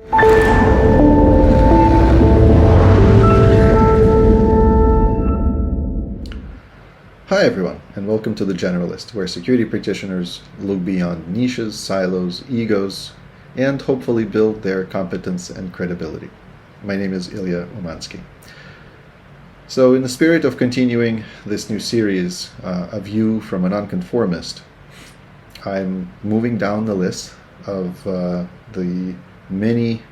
Hi everyone, and welcome to the Generalist, where security practitioners look beyond niches, silos, egos, and hopefully build their competence and credibility. My name is Ilya Umanskiy. So in the spirit of continuing this new series, A View from a Non-conformist, I'm moving down the list of the many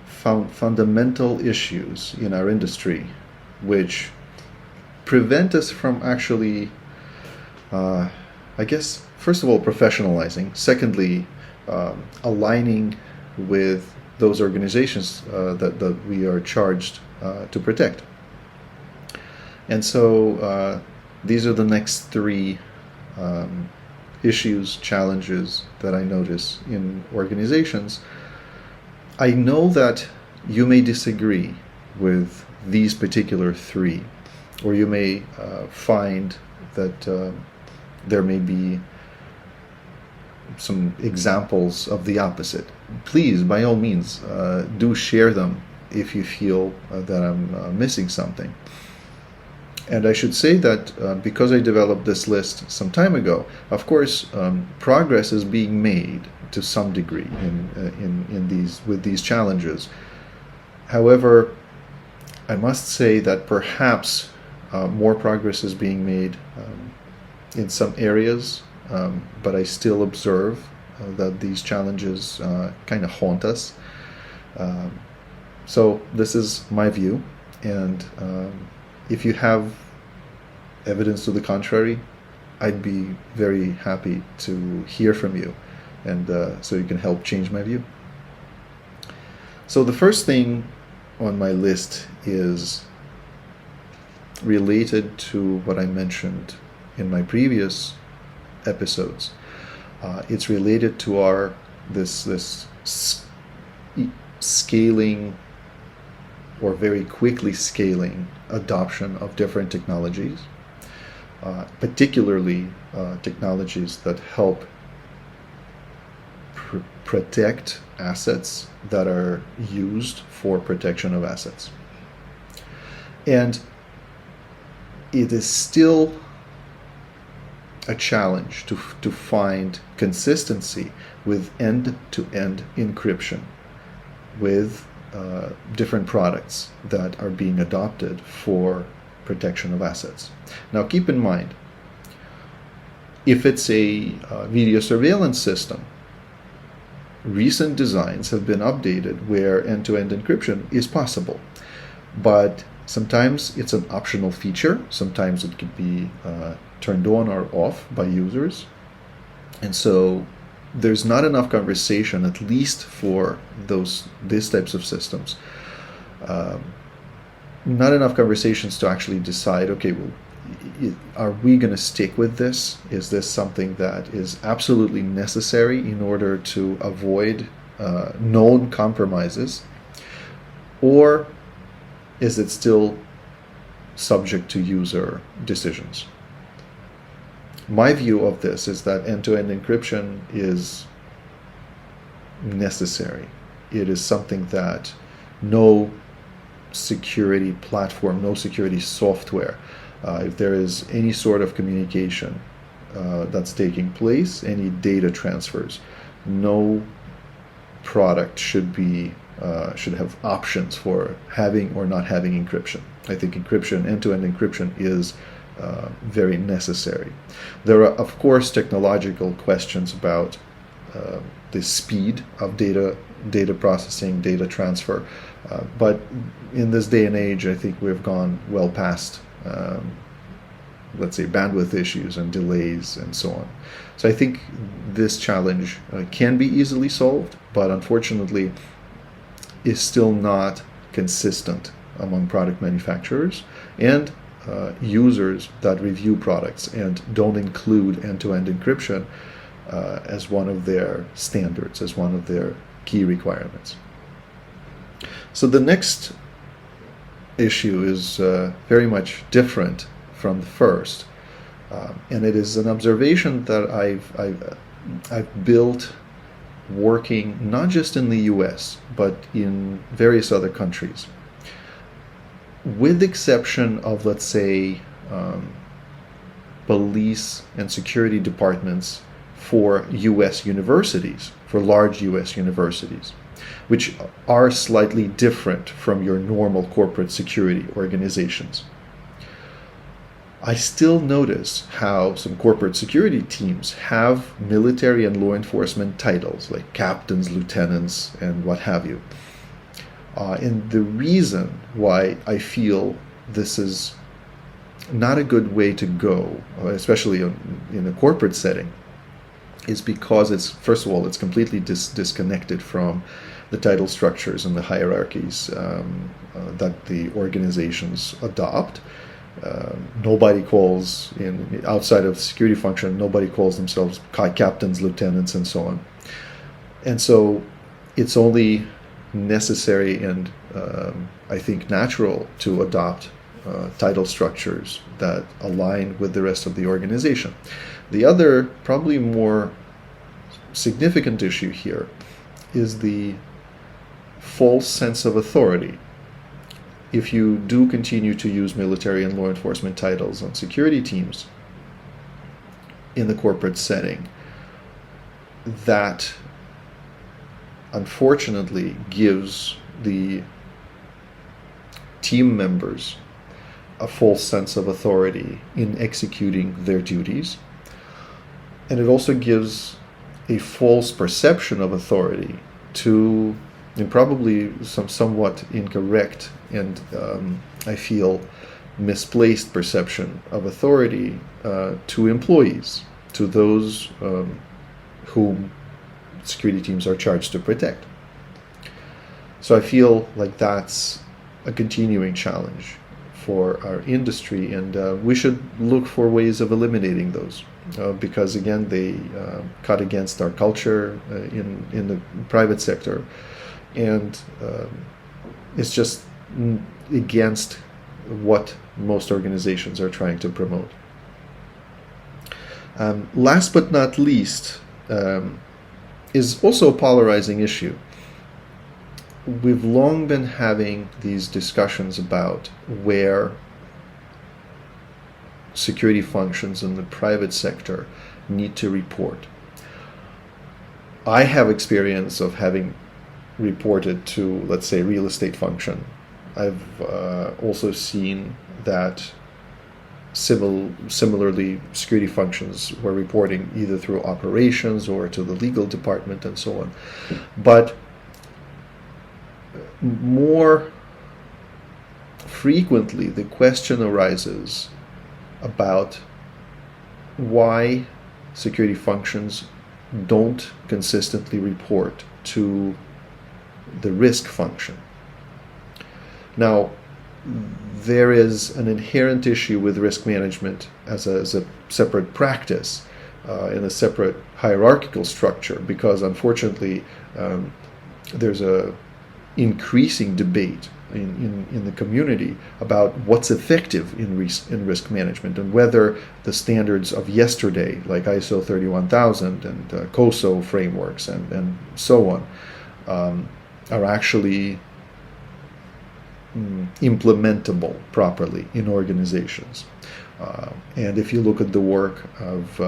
fundamental issues in our industry which prevent us from actually, first of all, professionalizing. Secondly, aligning with those organizations that we are charged to protect. And so these are the next three issues, challenges that I notice in organizations. I know that you may disagree with these particular three, or you may find that there may be some examples of the opposite. Please, by all means, do share them if you feel that I'm missing something. And I should say that because I developed this list some time ago, of course, progress is being made to some degree with these challenges. However, I must say that perhaps more progress is being made in some areas, but I still observe that these challenges kind of haunt us. So this is my view, and if you have evidence to the contrary, I'd be very happy to hear from you, and so you can help change my view. So the first thing on my list is related to what I mentioned in my previous episodes. It's related to this scaling, or very quickly scaling, adoption of different technologies, particularly technologies that help protect assets that are used for protection of assets. And it is still a challenge to find consistency with end-to-end encryption with different products that are being adopted for protection of assets. Now keep in mind, if it's a video surveillance system, recent designs have been updated where end-to-end encryption is possible, but sometimes it's an optional feature, sometimes it could be turned on or off by users, and so there's not enough conversation, at least for these types of systems, not enough conversations to actually decide, okay, well, are we going to stick with this? Is this something that is absolutely necessary in order to avoid known compromises, or is it still subject to user decisions? My view of this is that end-to-end encryption is necessary. It is something that no security platform, no security software, if there is any sort of communication that's taking place, any data transfers, no product should have options for having or not having encryption. I think encryption, end-to-end encryption, is very necessary. There are, of course, technological questions about the speed of data processing, data transfer, but in this day and age, I think we've gone well past, let's say, bandwidth issues and delays and so on. So I think this challenge can be easily solved, but unfortunately is still not consistent among product manufacturers and users that review products and don't include end-to-end encryption as one of their standards, as one of their key requirements. So the next issue is very much different from the first, and it is an observation that I've built working not just in the US, but in various other countries, with the exception of, let's say, police and security departments for US universities, for large US universities, which are slightly different from your normal corporate security organizations. I still notice how some corporate security teams have military and law enforcement titles, like captains, lieutenants, and what have you. And the reason why I feel this is not a good way to go, especially in a corporate setting, is because it's, first of all, it's completely disconnected from the title structures and the hierarchies that the organizations adopt. Nobody calls, outside of security function, nobody calls themselves captains, lieutenants, and so on. And so it's only necessary and I think natural to adopt title structures that align with the rest of the organization. The other, probably more significant issue here is the false sense of authority. If you do continue to use military and law enforcement titles on security teams in the corporate setting, that unfortunately gives the team members a false sense of authority in executing their duties. And it also gives a false perception of authority to, and probably some somewhat incorrect and I feel misplaced perception of authority to employees, to those whom security teams are charged to protect. So I feel like that's a continuing challenge for our industry, and we should look for ways of eliminating those because, again, they cut against our culture in the private sector, and it's just against what most organizations are trying to promote. Last but not least, is also a polarizing issue. We've long been having these discussions about where security functions in the private sector need to report. I have experience of having reported to, let's say, real estate function. I've also seen that similarly security functions were reporting either through operations or to the legal department and so on. But more frequently, the question arises about why security functions don't consistently report to the risk function. Now, there is an inherent issue with risk management as a separate practice in a separate hierarchical structure, because unfortunately there's a increasing debate in the community about what's effective in risk management, and whether the standards of yesterday, like ISO 31000 and COSO frameworks and so on, are actually implementable properly in organizations. And if you look at the work of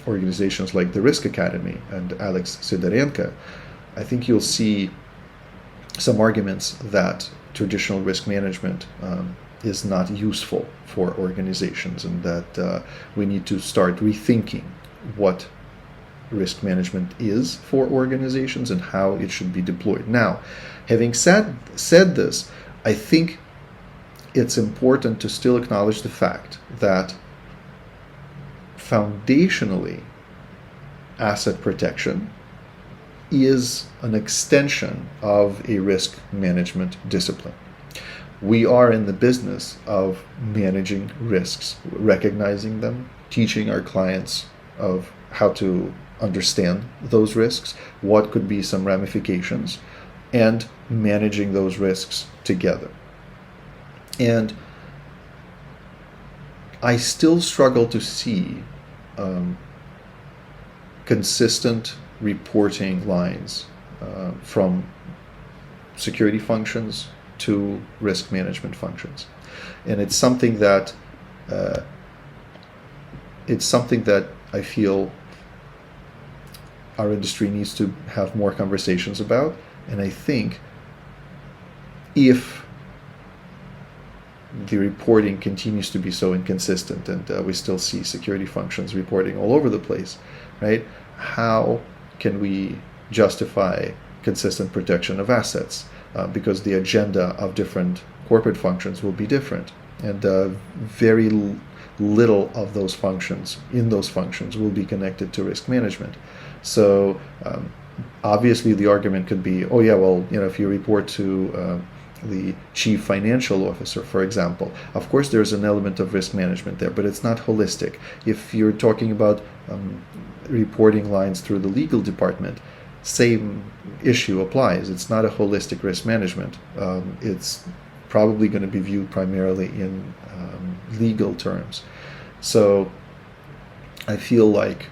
organizations like the Risk Academy and Alex Sidorenko, I think you'll see some arguments that traditional risk management is not useful for organizations, and that we need to start rethinking what risk management is for organizations and how it should be deployed. Now, having said this, I think it's important to still acknowledge the fact that foundationally, asset protection is an extension of a risk management discipline. We are in the business of managing risks, recognizing them, teaching our clients of how to understand those risks, what could be some ramifications, and managing those risks together. And I still struggle to see consistent reporting lines from security functions to risk management functions. And it's something that I feel our industry needs to have more conversations about. And I think if the reporting continues to be so inconsistent, and we still see security functions reporting all over the place, right? How can we justify consistent protection of assets? Because the agenda of different corporate functions will be different, and very little of those functions will be connected to risk management. So obviously the argument could be, oh yeah, well, if you report to the chief financial officer, for example, of course there's an element of risk management there, but it's not holistic. If you're talking about reporting lines through the legal department, same issue applies. It's not a holistic risk management. It's probably going to be viewed primarily in legal terms. So I feel like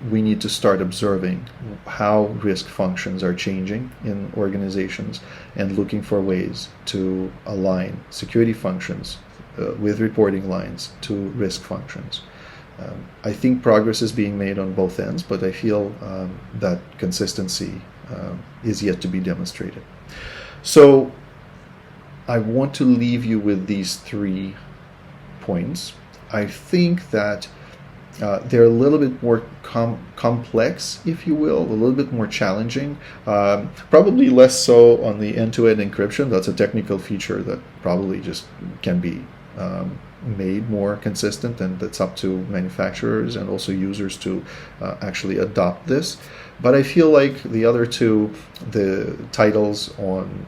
we need to start observing how risk functions are changing in organizations and looking for ways to align security functions with reporting lines to risk functions. I think progress is being made on both ends, but I feel that consistency is yet to be demonstrated. So I want to leave you with these 3 points. I think that they're a little bit more complex, if you will, a little bit more challenging. Probably less so on the end-to-end encryption. That's a technical feature that probably just can be made more consistent, and that's up to manufacturers and also users to actually adopt this. But I feel like the other 2, the titles on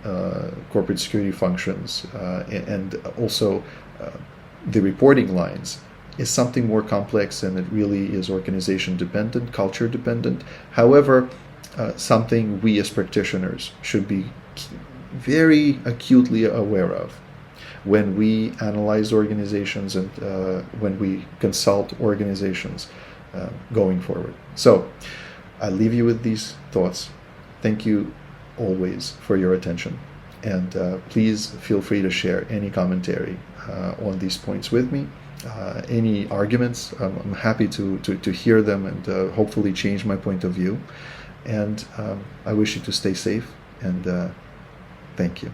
corporate security functions and also the reporting lines, is something more complex, and it really is organization dependent, culture dependent. However, something we as practitioners should be very acutely aware of when we analyze organizations and when we consult organizations going forward. So I leave you with these thoughts. Thank you always for your attention, and please feel free to share any commentary on these points with me. Any arguments, I'm happy to hear them and hopefully change my point of view. And I wish you to stay safe, and thank you.